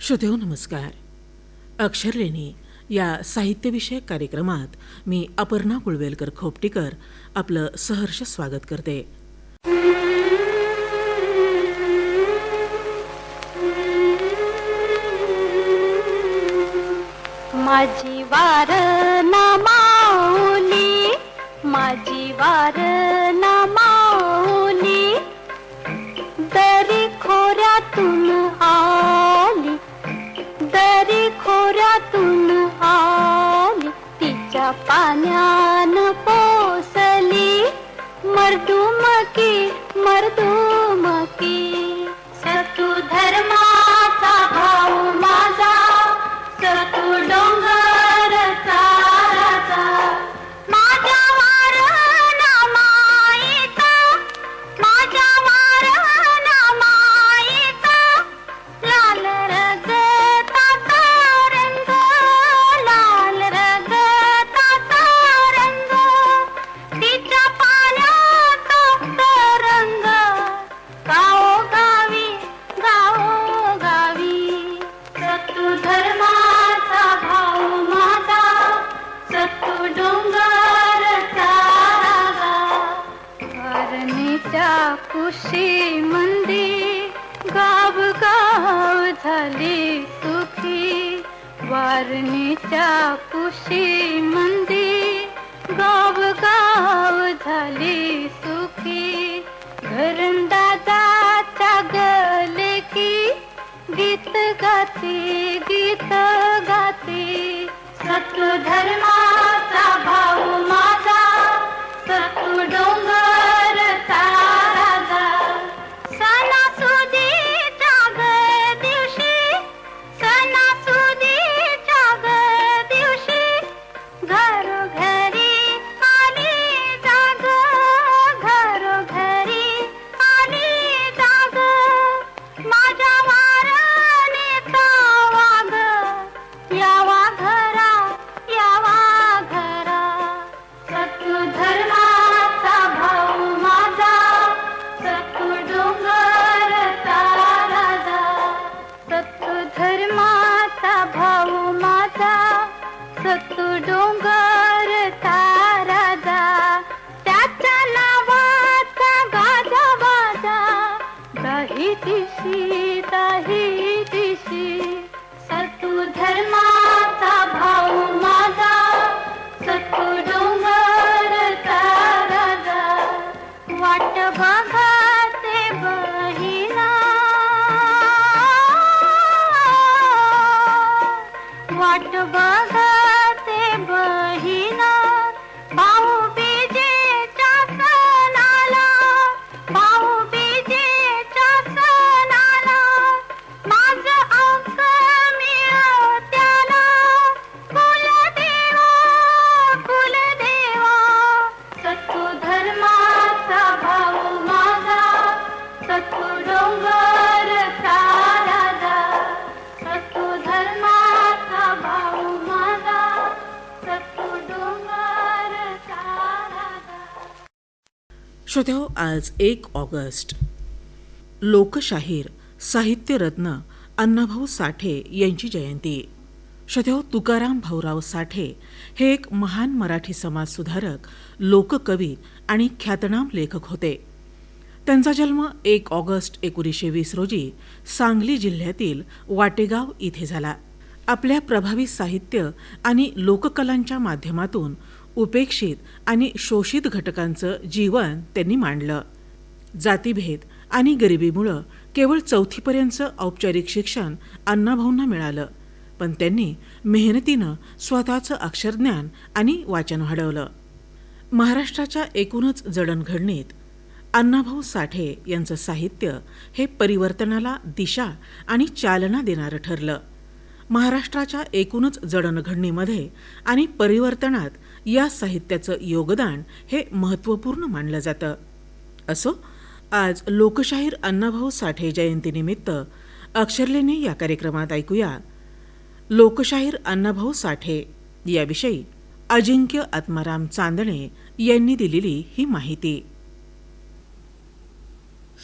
श्रोतेहो नमस्कार. अक्षरलेणी या साहित्यविषयक कार्यक्रमात मी अपर्णा कुळवेलकर खोपटीकर आपलं सहर्ष स्वागत करते. माझी वार ना माऊली, माझी वार ना माऊली, दरी खोऱ्यातून आली, दरी खोऱ्यातून आली, तिच्या पाण्यान पोसली, मर्दुमकी मर्दुमकी. सतू धर्माचा भाऊ माझा, सतू डोंगर चाराचा, माझ्या वारणा माईचा, माझ्या वारणा माईचा, लाल रगताचा रंग, लाल रगताचा रंग, तिच्या पाण्याचा तरंग, गावोगावी गावोगावी. सतू धर्माचा भाऊ माझा, सतू डोंगर चाराचा. वारणीच्या कुशी मंदी गाव गाव झाली सुखी, वारणीच्या कुशी मंदी गाव गाव झाली सुखी. घरंदाजाच्या गले की गीत गाती गीत गाती. सतू धर्माचा भाऊ माझा, सतू डोंगर चाराचा. सणासुदीच्या ग दिवशी, सणासुदीच्या ग दिवशी, घरोघरी आली जाग, घरोघरी आली जाग, माझ्या वारणीचा वाघ, यावा घरा यावा घरा. सतू धर्माचा भाऊ माझा, सतू डोंगर चाराचा. सतू धर्माचा भाऊ माझा, सतू डोंगर ताराजा. त्याच्या नावाचा गाजा बाजा, दाही दिशी दाही दिशी. सतू धर्माचा भाऊ माझा, सतू डोंगर ताराजा. वाट बघते बहिणा, वाट बघते बहिणा, भाऊ बीजेच्या सणाला, भाऊ बीजेच्या सणाला. माझं अंक मिळो त्याला, कुलदेवा कुलदेवा. सतू धर्माचा भाऊ माझा, सतू डोंगर चाराचा. सतू धर्माचा भाऊ माझा, सतू डोंगर चाराचा. श्रोतेहो, आज 1 ऑगस्ट लोकशाहीर साहित्यरत्न अण्णाभाऊ साठे यांची जयंती. श्रोतेहो, तुकाराम भाऊराव साठे हे एक महान मराठी समाजसुधारक, लोककवी आणि ख्यातनाम लेखक होते. त्यांचा जन्म 1 ऑगस्ट 1920 रोजी सांगली जिल्ह्यातील वाटेगाव इथे झाला. आपल्या प्रभावी साहित्य आणि लोककलांच्या माध्यमातून उपेक्षित आणि शोषित घटकांचं जीवन त्यांनी मांडलं. जातीभेद आणि गरिबीमुळं केवळ 4थीपर्यंतचं औपचारिक शिक्षण अण्णाभाऊंना मिळालं, पण त्यांनी मेहनतीनं स्वतःचं अक्षरज्ञान आणि वाचन वाढवलं. महाराष्ट्राच्या एकूणच जडणघडणीत अण्णाभाऊ साठे यांचं साहित्य हे परिवर्तनाला दिशा आणि चालना देणारं ठरलं. महाराष्ट्राच्या एकूणच जडणघडणीमध्ये आणि परिवर्तनात या साहित्याचं योगदान हे महत्त्वपूर्ण मानलं जातं. असो, आज लोकशाहीर अण्णाभाऊ साठे जयंतीनिमित्त अक्षरलेणी या कार्यक्रमात ऐकूया लोकशाहीर अण्णाभाऊ साठे याविषयी अजिंक्य आत्माराम चांदणे यांनी दिलेली ही माहिती.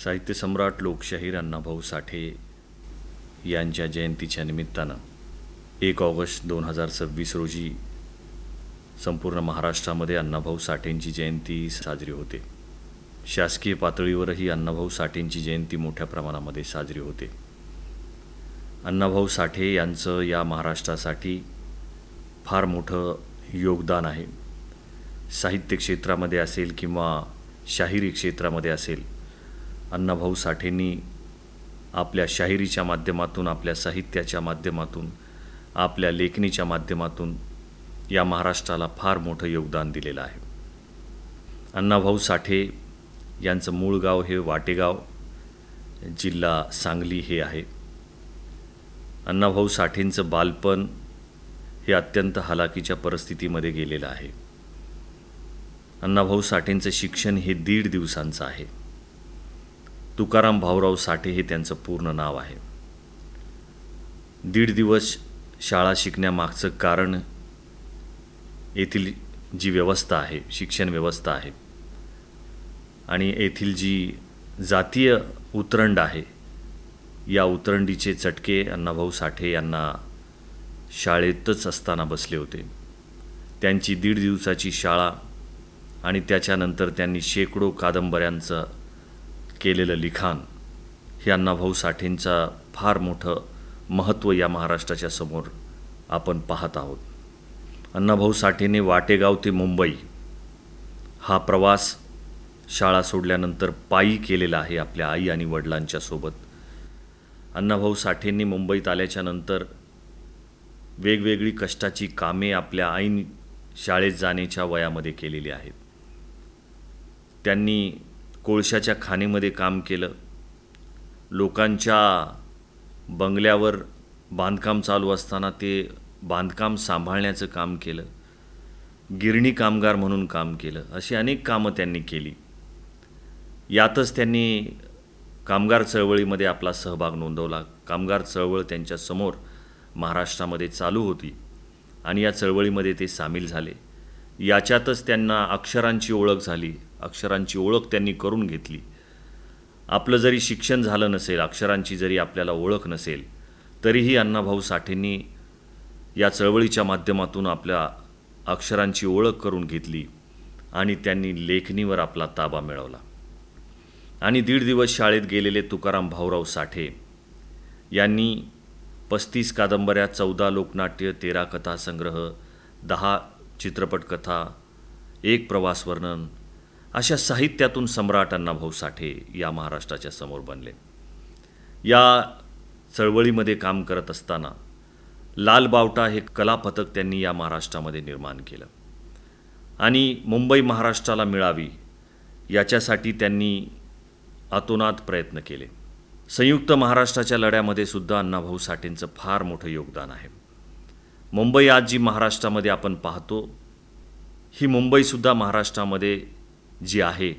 साहित्य सम्राट लोकशाहीर अण्णाभाऊ साठे यांच्या जयंतीच्या निमित्तानं 1 ऑगस्ट 2026 रोजी संपूर्ण महाराष्ट्रामध्ये अण्णाभाऊ साठेंची जयंती साजरी होते. शासकीय पातळीवरही अण्णाभाऊ साठेंची जयंती मोठ्या प्रमाणामध्ये साजरी होते. अण्णाभाऊ साठे यांचं या महाराष्ट्रासाठी फार मोठं योगदान आहे. साहित्य क्षेत्रामध्ये असेल किंवा शाहिरी क्षेत्रामध्ये असेल, अण्णाभाऊ साठेंनी आपल्या शाहिरीच्या माध्यमातून, आपल्या साहित्याच्या माध्यमातून, आपल्या लेखणीच्या माध्यमातून या महाराष्ट्राला फार मोठं योगदान दिलेलं आहे. अण्णाभाऊ साठे यांचं मूळ गाव हे वाटेगाव, जिल्हा सांगली हे आहे. अण्णाभाऊ साठेंचं बालपण हे अत्यंत हालाकीच्या परिस्थितीमध्ये गेलेलं आहे. अण्णाभाऊ साठेंचं शिक्षण हे 1.5 दिवसांचं आहे. तुकाराम भाऊराव साठे हे त्यांचं पूर्ण नाव आहे. 1.5 दिवस शाळा शिकण्यामागचं कारण येथील जी व्यवस्था आहे, शिक्षण व्यवस्था आहे, आणि येथील जी जातीय उतरंड आहे, या उतरंडीचे चटके अण्णाभाऊ साठे यांना शाळेतच असताना बसले होते. त्यांची 1.5 दिवसाची शाळा आणि त्याच्यानंतर त्यांनी शेकडो कादंबऱ्यांचं केलेलं लिखाण हे अण्णाभाऊ साठेंचा फार मोठं महत्त्व या महाराष्ट्राच्या समोर आपण पाहत आहोत. अण्णाभाऊ साठेने वाटेगाव ते मुंबई हा प्रवास शाळा सोडल्यानंतर पायी केलेला आहे आपल्या आई आणि वडिलांच्या सोबत. अण्णाभाऊ साठेंनी मुंबईत आल्याच्यानंतर वेगवेगळी कष्टाची कामे आपल्या ऐन शाळेत जाण्याच्या वयामध्ये केलेली आहेत. त्यांनी कोळशाच्या खाणीमध्ये काम केलं, लोकांच्या बंगल्यावर बांधकाम चालू असताना ते बांधकाम सांभाळण्याचं काम केलं, गिरणी कामगार म्हणून काम केलं, अशी अनेक कामं त्यांनी केली. यातच त्यांनी कामगार चळवळीमध्ये आपला सहभाग नोंदवला. कामगार चळवळ त्यांच्यासमोर महाराष्ट्रामध्ये चालू होती आणि या चळवळीमध्ये ते सामील झाले. याच्यातच त्यांना अक्षरांची ओळख झाली, अक्षरांची ओळख त्यांनी करून घेतली. आपलं जरी शिक्षण झालं नसेल, अक्षरांची जरी आपल्याला ओळख नसेल, तरीही अण्णाभाऊ साठेंनी या चळवळीच्या माध्यमातून आपल्या अक्षरांची ओळख करून घेतली आणि त्यांनी लेखणीवर आपला ताबा मिळवला. आणि 1.5 दिवस शाळेत गेलेले तुकाराम भाऊराव साठे यांनी 35 कादंबऱ्या, 14 लोकनाट्य, 13 कथासंग्रह, 10 चित्रपटकथा, 1 प्रवासवर्णन अशा साहित्यातून सम्राट अण्णाभाऊ साठे या महाराष्ट्राच्या समोर बनले. या चळवळीमध्ये काम करत असताना लाल बावटा हे कलापथक त्यांनी या महाराष्ट्रामध्ये निर्माण केलं आणि मुंबई महाराष्ट्राला मिळावी याच्यासाठी त्यांनी अतोनात प्रयत्न केले. संयुक्त महाराष्ट्राच्या लढ्यामध्ये सुद्धा अण्णाभाऊ साठेंचं फार मोठं योगदान आहे. मुंबई आज जी महाराष्ट्रामध्ये आपण पाहतो, ही मुंबईसुद्धा महाराष्ट्रामध्ये जी आहे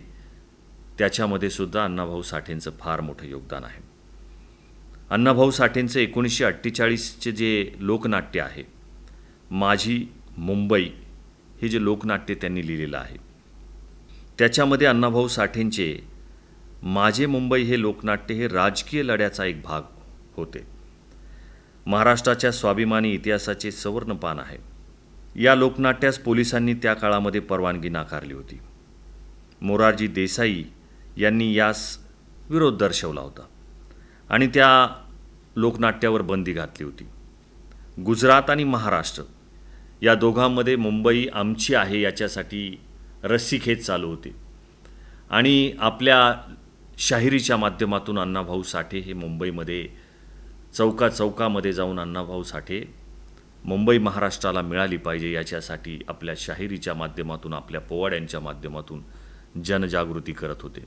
त्याच्यामध्ये सुद्धा अण्णाभाऊ साठेंचं फार मोठं योगदान आहे. अण्णाभाऊ साठेंचं 1948चे जे लोकनाट्य आहे, माझी मुंबई, हे जे लोकनाट्य त्यांनी लिहिलेलं आहे, त्याच्यामध्ये अण्णाभाऊ साठेंचे माझे मुंबई हे लोकनाट्य हे राजकीय लढ्याचा एक भाग होते. महाराष्ट्राच्या स्वाभिमानी इतिहासाचे सवर्णपान आहे. या लोकनाट्यास पोलिसांनी त्या काळामध्ये परवानगी नाकारली होती. मोरारजी देसाई यांनी यास विरोध दर्शवला होता आणि त्या लोकनाट्यावर बंदी घातली होती. गुजरात आणि महाराष्ट्र या दोघांमध्ये मुंबई आमची आहे याच्यासाठी रस्सीखेच चालू होती आणि आपल्या शाहिरीच्या माध्यमातून अण्णाभाऊ साठे हे मुंबईमध्ये चौकामध्ये जाऊन अण्णाभाऊ साठे मुंबई महाराष्ट्राला मिळाली पाहिजे याच्यासाठी आपल्या शाहिरीच्या माध्यमातून, आपल्या पोवाड्यांच्या माध्यमातून जनजागृती करत होते.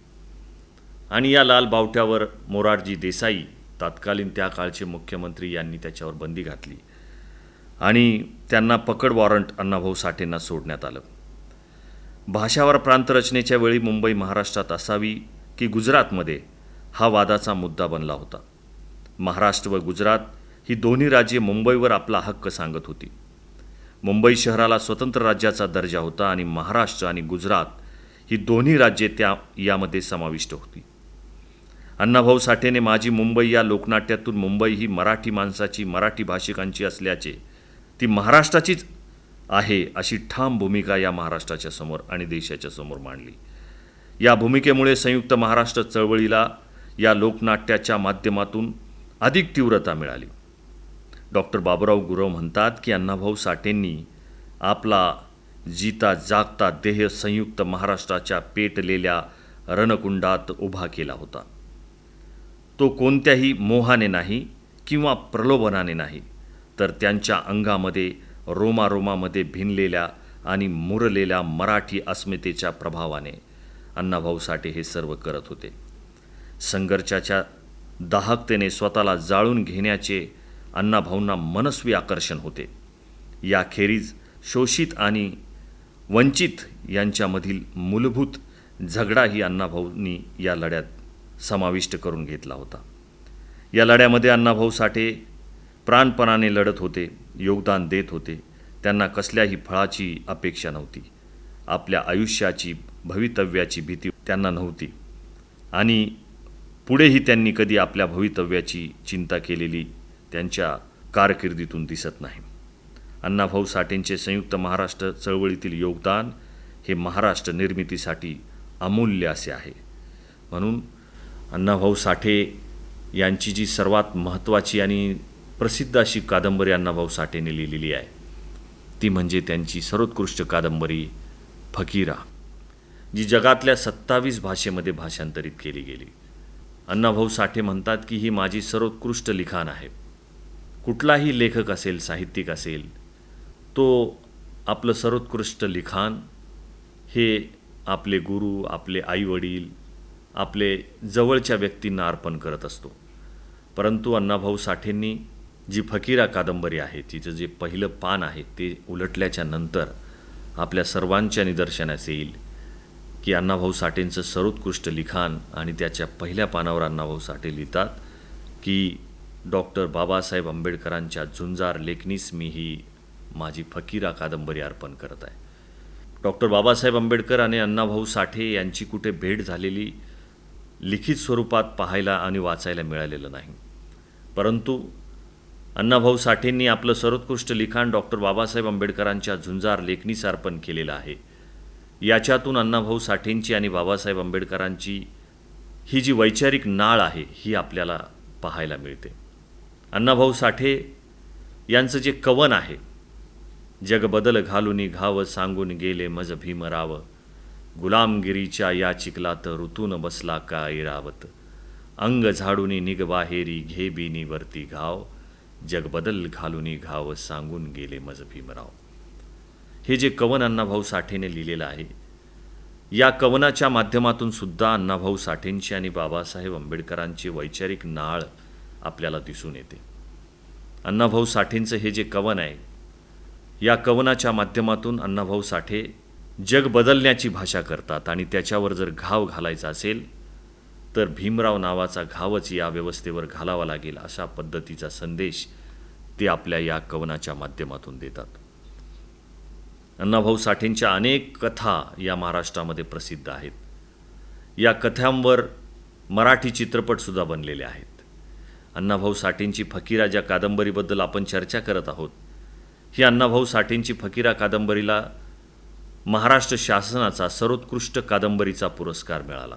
आणि या लाल बावट्यावर मोरारजी देसाई, तत्कालीन त्या काळचे मुख्यमंत्री, यांनी त्याच्यावर बंदी घातली आणि त्यांना पकड वॉरंट अण्णाभाऊ साठेंना सोडण्यात आलं. भाषावर प्रांतरचनेच्या वेळी मुंबई महाराष्ट्रात असावी की गुजरातमध्ये हा वादाचा मुद्दा बनला होता. महाराष्ट्र व गुजरात ही दोन्ही राज्ये मुंबईवर आपला हक्क सांगत होती. मुंबई शहराला स्वतंत्र राज्याचा दर्जा होता आणि महाराष्ट्र आणि गुजरात ही दोन्ही राज्ये यामध्ये समाविष्ट होती. अण्णाभाऊ साठेने माझी मुंबई या लोकनाट्यातून मुंबई ही मराठी माणसाची, मराठी भाषिकांची असल्याचे, ती महाराष्ट्राचीच आहे अशी ठाम भूमिका या महाराष्ट्राच्या समोर आणि देशाच्या समोर मांडली. या भूमिकेमुळे संयुक्त महाराष्ट्र चळवळीला या लोकनाट्याच्या माध्यमातून अधिक तीव्रता मिळाली. डॉक्टर बाबुराव गुरव म्हणतात की अण्णाभाऊ साठेंनी आपला जीता जागता देह संयुक्त महाराष्ट्राच्या पेटलेल्या रणकुंडात उभा केला होता. तो कोणत्याही मोहाने नाही किंवा प्रलोभनाने नाही, तर त्यांच्या अंगामध्ये रोमारोमामध्ये भिनलेल्या आणि मुरलेल्या मराठी अस्मितेच्या प्रभावाने अण्णाभाऊ साठे हे सर्व करत होते. संघर्षाच्या दाहकतेने स्वतःला जाळून घेण्याचे अण्णाभाऊंना मनस्वी आकर्षण होते. याखेरीज शोषित आणि वंचित यांच्यामधील मूलभूत झगडाही अण्णाभाऊंनी या लढ्यात समाविष्ट करून घेतला होता. या लढ्यामध्ये अण्णाभाऊ साठे प्राणपणाने लढत होते, योगदान देत होते. त्यांना कसल्याही फळाची अपेक्षा नव्हती. आपल्या आयुष्याची, भवितव्याची भीती त्यांना नव्हती आणि पुढेही त्यांनी कधी आपल्या भवितव्याची चिंता केलेली त्यांच्या कारकिर्दीतून दिसत नाही. अण्णाभाऊ साठेंचे संयुक्त महाराष्ट्र चळवळीतील योगदान हे महाराष्ट्र निर्मितीसाठी अमूल्य असे आहे. म्हणून अण्णाभाऊ साठे यांची जी सर्वात महत्त्वाची आणि प्रसिद्ध अशी कादंबरी अण्णाभाऊ साठेने लिहिलेली आहे, ती म्हणजे त्यांची सर्वोत्कृष्ट कादंबरी फकीरा, जी जगातल्या 27 भाषेमध्ये भाषांतरित केली गेली. अण्णाभाऊ साठे म्हणतात की ही माझी सर्वोत्कृष्ट लिखाण आहे. कुठलाही लेखक असेल, साहित्यिक असेल, तो आपलं सर्वोत्कृष्ट लिखाण हे आपले गुरु, आपले आईवडील, आपले जवळच्या व्यक्तींना अर्पण करत असतो. परंतु अण्णाभाऊ साठेंनी जी फकीरा कादंबरी आहे, तिचं जे पहिलं पान आहे ते उलटल्याच्या नंतर आपल्या सर्वांच्या निदर्शनास येईल की अण्णाभाऊ साठेंचं सर्वोत्कृष्ट लिखाण, आणि त्याच्या पहिल्या पानावर अण्णाभाऊ साठे लिहितात की डॉक्टर बाबासाहेब आंबेडकरांच्या झुंजार लेखणीस मी ही माझी फकीरा कादंबरी अर्पण करत आहे. डॉक्टर बाबासाहेब आंबेडकर आणि अण्णाभाऊ साठे यांची कुठे भेट झालेली लिखित स्वरूपात पाहायला आणि वाचायला मिळालेलं नाही. परंतु अण्णाभाऊ साठेंनी आपलं सर्वोत्कृष्ट लिखाण डॉक्टर बाबासाहेब आंबेडकरांच्या झुंजार लेखणीस अर्पण केलेलं आहे. याच्यातून अण्णाभाऊ साठेंची आणि बाबासाहेब आंबेडकरांची ही जी वैचारिक नाळ आहे ही आपल्याला पाहायला मिळते. अण्णाभाऊ साठे यांचं जे कवन आहे, जग बदल घालून घाव सांगून गेले मज भीमराव, गुलामगिरीच्या या चिखलात ऋतून बसला का ऐरावत, अंग झाडून निघ बाहेरी घे बिनी वरती घाव, जग बदल घालून घाव सांगून गेले मज भीमराव. हे जे कवन अण्णाभाऊ साठेने लिहिलेलं आहे, या कवनाच्या माध्यमातून सुद्धा अण्णाभाऊ साठेंची आणि बाबासाहेब आंबेडकरांची वैचारिक नाळ आपल्याला दिसून येते. अण्णाभाऊ साठेंचं हे जे कवन आहे, या कवनाच्या माध्यमातून अण्णाभाऊ साठे जग बदलण्याची भाषा करतात आणि त्याच्यावर जर घाव घालायचा असेल तर भीमराव नावाचा घावच या व्यवस्थेवर घालावा लागेल, अशा पद्धतीचा संदेश ते आपल्या या कवनाच्या माध्यमातून देतात. अण्णाभाऊ साठेंच्या अनेक कथा या महाराष्ट्रामध्ये प्रसिद्ध आहेत. या कथांवर मराठी चित्रपटसुद्धा बनलेले आहेत. अण्णाभाऊ साठेंची फकीरा ज्या कादंबरीबद्दल आपण चर्चा करत आहोत, ही अण्णाभाऊ साठेंची फकीरा कादंबरीला महाराष्ट्र शासनाचा सर्वोत्कृष्ट कादंबरीचा पुरस्कार मिळाला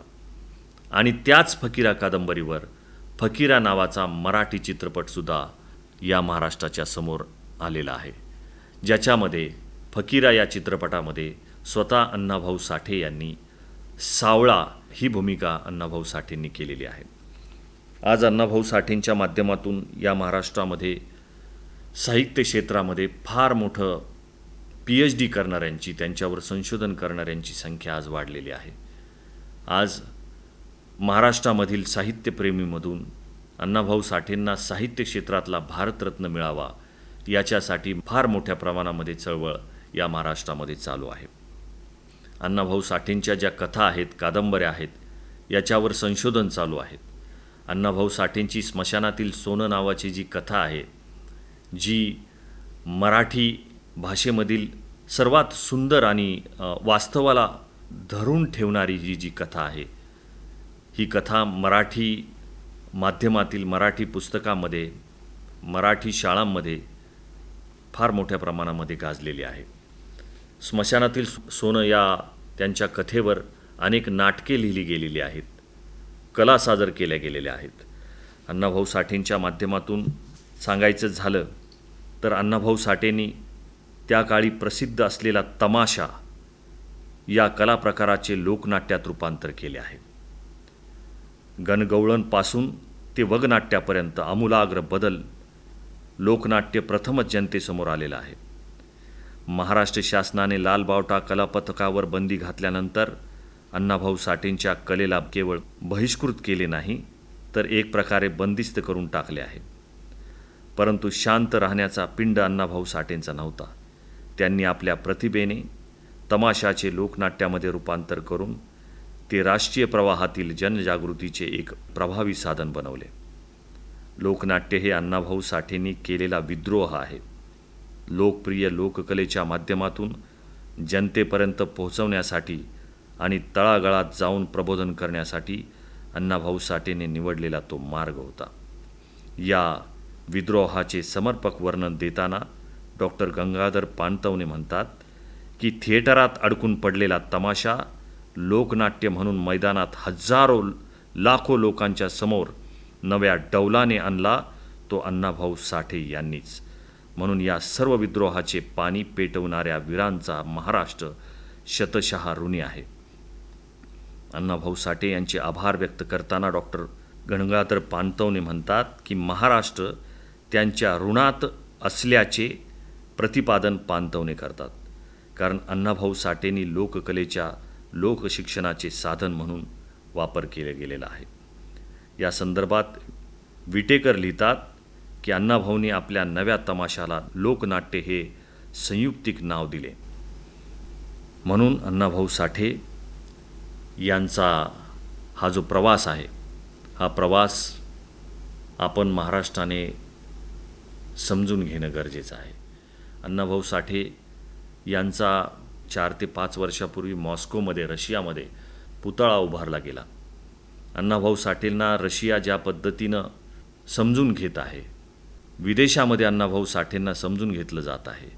आणि त्याच फकीरा कादंबरीवर फकीरा नावाचा मराठी चित्रपटसुद्धा या महाराष्ट्राच्या समोर आलेला आहे, ज्याच्यामध्ये फकीरा या चित्रपटामध्ये स्वतः अण्णाभाऊ साठे यांनी सावळा ही भूमिका अण्णाभाऊ साठेंनी केलेली आहे. आज अण्णाभाऊ साठेंच्या माध्यमातून या महाराष्ट्रामध्ये साहित्य क्षेत्रामध्ये फार मोठं PhD करणाऱ्यांची, त्यांच्यावर संशोधन करणाऱ्यांची संख्या आज वाढलेली आहे. आज महाराष्ट्रामधील साहित्यप्रेमीमधून अण्णाभाऊ साठेंना साहित्य क्षेत्रातला भारतरत्न मिळावा याच्यासाठी फार मोठ्या प्रमाणामध्ये चळवळ या महाराष्ट्रामध्ये चालू आहे. अण्णाभाऊ साठेंच्या ज्या कथा आहेत, कादंबऱ्या आहेत, याच्यावर संशोधन चालू आहेत. अण्णाभाऊ साठेंची स्मशानातील सोनं नावाची जी कथा आहे, जी मराठी भाषेमधील सर्वात सुंदर आणि वास्तवाला धरून ठेवणारी जी कथा आहे, ही कथा मराठी माध्यमातील मराठी पुस्तकामध्ये, मराठी शाळांमध्ये फार मोठ्या प्रमाणामध्ये गाजलेली आहे. स्मशानातील सोनं या त्यांच्या कथेवर अनेक नाटके लिहिली गेलेली आहेत, कला सादर केल्या गेलेल्या आहेत. अण्णाभाऊ साठेंच्या माध्यमातून सांगायचं झालं तर अण्णाभाऊ साठेंनी त्या काळी प्रसिद्ध असलेला तमाशा या कला प्रकाराचे लोकनाट्यात रूपांतर केले आहे. गणगवळणपासून ते वगनाट्यापर्यंत आमूलाग्र बदल लोकनाट्य प्रथमच जनतेसमोर आलेलं आहे. महाराष्ट्र शासनाने लालबावटा कलापथकावर बंदी घातल्यानंतर अण्णाभाऊ साठेंच्या कलेला केवळ बहिष्कृत केले नाही तर एक प्रकारे बंदिस्त करून टाकले आहे. परंतु शांत राहण्याचा पिंड अण्णाभाऊ साठेंचा नव्हता. त्यांनी आपल्या प्रतिभेने तमाशाचे लोकनाट्यामध्ये रूपांतर करून ते राष्ट्रीय प्रवाहातील जनजागृतीचे एक प्रभावी साधन बनवले. लोकनाट्य हे अण्णाभाऊ साठेंनी केलेला विद्रोह आहे. लोकप्रिय लोककलेच्या माध्यमातून जनतेपर्यंत पोहोचवण्यासाठी आणि तळागाळात जाऊन प्रबोधन करण्यासाठी अण्णाभाऊ साठेंनी निवडलेला तो मार्ग होता. या विद्रोहाचे समर्पक वर्णन देताना डॉक्टर गंगाधर पानतवणे म्हणतात की थिएटरात अडकून पडलेला तमाशा लोकनाट्य म्हणून मैदानात हजारो लाखो लोकांच्या समोर नव्या डौलाने आणला तो अण्णाभाऊ साठे यांनीच. म्हणून या सर्व विद्रोहाचे पाणी पेटवणाऱ्या वीरांचा महाराष्ट्र शतशः ऋणी आहे. अण्णाभाऊ साठे यांचे आभार व्यक्त करताना डॉक्टर गंगाधर पानतवणे म्हणतात की महाराष्ट्र त्यांच्या ऋणात असल्याचे प्रतिपादन पानतवणे करतात. कारण अण्णाभाऊ साठेंनी लोककलेच्या लोकशिक्षणाचे साधन म्हणून वापर केला गेलेला आहे. या संदर्भात विटेकर लिहितात की अण्णाभाऊंनी आपल्या नव्या तमाशाला लोकनाट्य हे संयुक्तिक नाव दिले. म्हणून अण्णाभाऊ साठे यांचा हा जो प्रवास आहे, हा प्रवास आपण महाराष्ट्राने समजून घेणं गरजेचं आहे. अण्णाभाऊ साठे यांचा 4 ते 5 वर्षापूर्वी मॉस्कोमध्ये, रशियामध्ये पुतळा उभारला गेला. अण्णाभाऊ साठेंना रशिया ज्या पद्धतीनं समजून घेत आहे, विदेशामध्ये अण्णाभाऊ साठेंना समजून घेतलं जात आहे.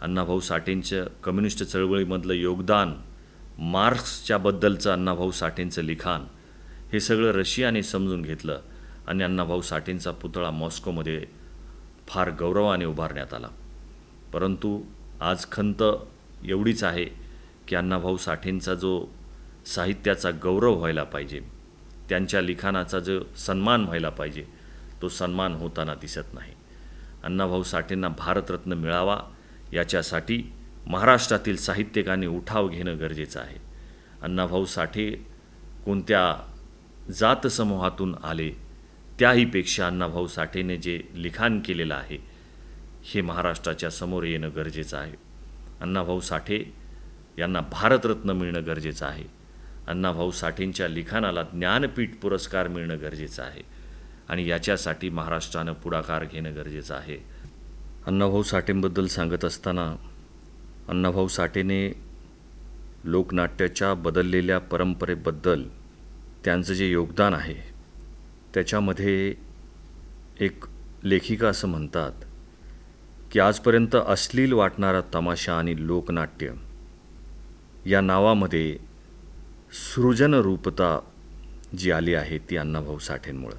अण्णाभाऊ साठेंचं कम्युनिस्ट चळवळीमधलं योगदान, मार्क्सच्याबद्दलचं अण्णाभाऊ साठेंचं लिखाण, हे सगळं रशियाने समजून घेतलं आणि अण्णाभाऊ साठेंचा पुतळा मॉस्कोमध्ये फार गौरवाने उभारण्यात आला. परंतु आज खंत एवढीच आहे की अण्णाभाऊ साठेंचा जो साहित्याचा गौरव व्हायला पाहिजे, त्यांच्या लिखाणाचा जो सन्मान व्हायला पाहिजे, तो सन्मान होताना दिसत नाही. अण्णाभाऊ साठेंना भारतरत्न मिळावा याच्यासाठी महाराष्ट्रातील साहित्यिकांनी उठाव घेणं गरजेचं आहे. अण्णाभाऊ साठे कोणत्या जातसमूहातून आले त्याहीपेक्षा अण्णाभाऊ साठेने जे लिखाण केलेलं आहे हे महाराष्ट्राच्या समोर येणं गरजेचं आहे. अण्णाभाऊ साठे यांना भारतरत्न मिळणं गरजेचं आहे. अण्णाभाऊ साठेंच्या लिखाणाला ज्ञानपीठ पुरस्कार मिळणं गरजेचं आहे आणि याच्यासाठी महाराष्ट्रानं पुढाकार घेणं गरजेचं आहे. अण्णाभाऊ साठेंबद्दल सांगत असताना अण्णाभाऊ साठेने लोकनाट्याच्या बदललेल्या परंपरेबद्दल त्यांचं जे योगदान आहे त्याच्यामध्ये एक लेखिका असं म्हणतात की आजपर्यंत अश्लील वाटणारा तमाशा आणि लोकनाट्य या नावामध्ये सृजनरूपता जी आली आहे ती अण्णाभाऊ साठेंमुळं.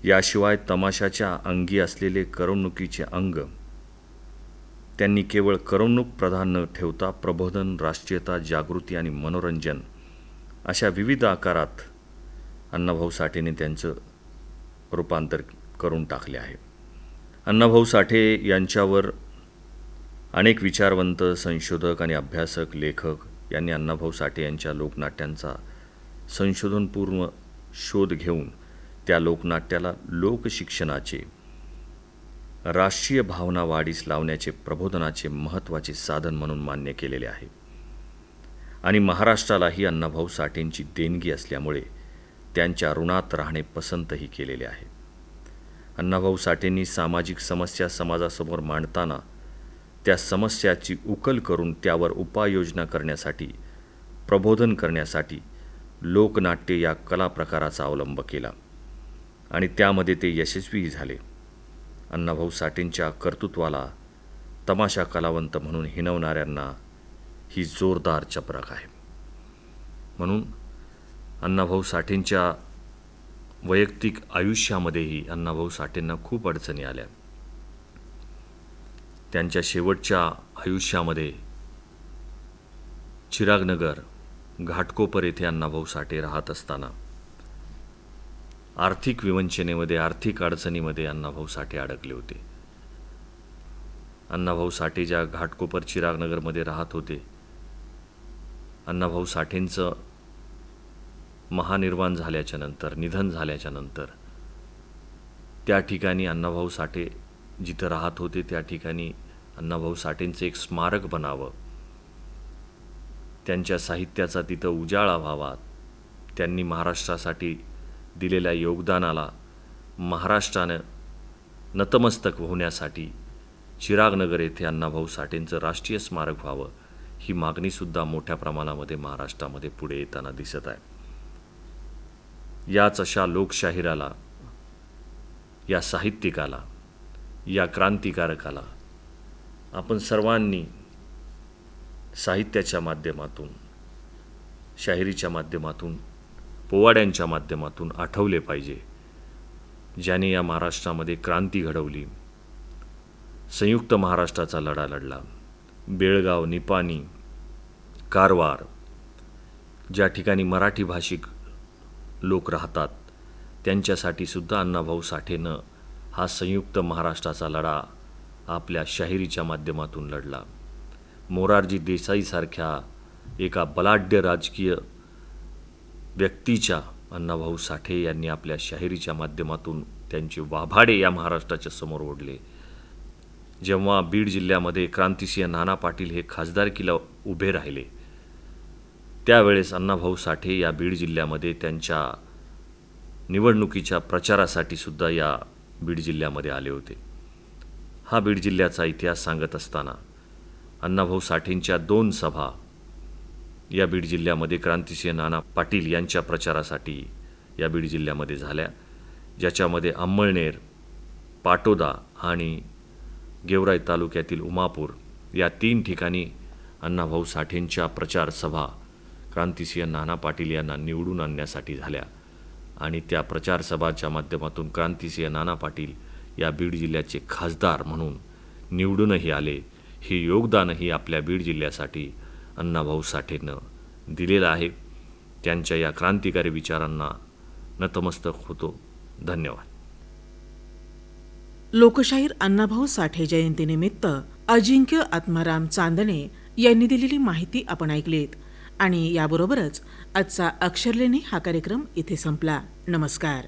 याशिवाय तमाशाच्या अंगी असलेले करमणुकीचे अंग त्यांनी केवळ करमणूक प्रधान न ठेवता प्रबोधन, राष्ट्रीयता, जागृती आणि मनोरंजन अशा विविध आकारात अण्णाभाऊ साठेने त्यांचं रूपांतर करून टाकले आहे. अण्णाभाऊ साठे यांच्यावर अनेक विचारवंत, संशोधक आणि अभ्यासक, लेखक यांनी अण्णाभाऊ साठे यांच्या लोकनाट्यांचा संशोधनपूर्ण शोध घेऊन त्या लोकनाट्याला लोकशिक्षणाचे, राष्ट्रीय भावना वाढीस लावण्याचे, प्रबोधनाचे महत्त्वाचे साधन म्हणून मान्य केलेले आहे. आणि महाराष्ट्रालाही अण्णाभाऊ साठेंची देणगी असल्यामुळे त्यांच्या ऋणात राहणे पसंतही केलेले आहे. अण्णाभाऊ साठेंनी सामाजिक समस्या समाजासमोर मांडताना त्या समस्याची उकल करून त्यावर उपाययोजना करण्यासाठी, प्रबोधन करण्यासाठी लोकनाट्य या कला प्रकाराचा अवलंब केला आणि त्यामध्ये ते यशस्वी झाले. अण्णाभाऊ साठेंच्या कर्तृत्वाला तमाशा कलावंत म्हणून हिणवणाऱ्यांना ही जोरदार चपराक आहे. म्हणून अण्णाभाऊ साठेंच्या वैयक्तिक आयुष्यामध्येही अण्णाभाऊ साठेंना खूप अडचणी आल्या. त्यांच्या शेवटच्या आयुष्यामध्ये चिरागनगर घाटकोपर येथे अण्णाभाऊ साठे राहत असताना आर्थिक विवंचनेमध्ये, आर्थिक अडचणीमध्ये अण्णाभाऊ साठे अडकले होते. अण्णाभाऊ साठे ज्या घाटकोपर चिरागनगरमध्ये राहत होते, अण्णाभाऊ साठेंचं महानिर्वाण झाल्याच्या नंतर, निधन झाल्याच्या नंतर त्या ठिकाणी अण्णाभाऊ साठे जिथं राहत होते त्या ठिकाणी अण्णाभाऊ साठेंचं एक स्मारक बनावं, त्यांच्या साहित्याचा तिथं उजाळा व्हावा, त्यांनी महाराष्ट्रासाठी दिलेल्या योगदानाला महाराष्ट्रानं नतमस्तक होण्यासाठी चिरागनगर येथे अण्णाभाऊ साठेंचं राष्ट्रीय स्मारक व्हावं, ही मागणीसुद्धा मोठ्या प्रमाणामध्ये महाराष्ट्रामध्ये पुढे येताना दिसत आहे. याच अशा लोकशाहीराला, या साहित्यिकाला, या क्रांतिकारकाला आपण सर्वांनी साहित्याच्या माध्यमातून, शाहिरीच्या माध्यमातून, पोवाड्यांच्या माध्यमातून आठवले पाहिजे, ज्याने या महाराष्ट्रामध्ये क्रांती घडवली, संयुक्त महाराष्ट्राचा लढा लढला. बेळगाव, निपाणी, कारवार, ज्या ठिकाणी मराठी भाषिक लोक राहतात त्यांच्यासाठी सुद्धा अण्णाभाऊ साठेनं हा संयुक्त महाराष्ट्राचा लढा आपल्या शाहिरीच्या माध्यमातून लढला. मोरारजी देसाईसारख्या एका बलाढ्य राजकीय व्यक्तीच्या अण्णाभाऊ साठे यांनी आपल्या शाहिरीच्या माध्यमातून त्यांचे वाभाडे या महाराष्ट्राच्या समोर ओढले. जेव्हा बीड जिल्ह्यामध्ये क्रांतिसिंह नाना पाटील हे खासदारकीला उभे राहिले, त्यावेळेस अण्णाभाऊ साठे या बीड जिल्ह्यामध्ये त्यांच्या निवडणुकीच्या प्रचारासाठी सुद्धा या बीड जिल्ह्यामध्ये आले होते. हा बीड जिल्ह्याचा इतिहास सांगत असताना अण्णाभाऊ साठेंच्या 2 सभा या बीड जिल्ह्यामध्ये क्रांतिसिंह नाना पाटील यांच्या प्रचारासाठी या बीड जिल्ह्यामध्ये झाल्या, ज्याच्यामध्ये अंमळनेर, पाटोदा आणि गेवराई तालुक्यातील उमापूर या 3 ठिकाणी अण्णाभाऊ साठेंच्या प्रचार सभा क्रांतिसिंह नाना पाटील यांना निवडून आणण्यासाठी झाल्या आणि त्या प्रचार सभाच्या माध्यमातून क्रांतिसिंह नाना पाटील या बीड जिल्ह्याचे खासदार म्हणून निवडूनही आले. हे योगदानही आपल्या बीड जिल्ह्यासाठी अण्णाभाऊ साठेंनं दिलेलं आहे. त्यांच्या या क्रांतिकारी विचारांना नतमस्तक होतो. धन्यवाद. लोकशाहीर अण्णाभाऊ साठे जयंतीनिमित्त अजिंक्य आत्माराम चांदणे यांनी दिलेली माहिती आपण ऐकलीत आणि याबरोबरच आजचा अक्षरलेणी हा कार्यक्रम इथे संपला. नमस्कार.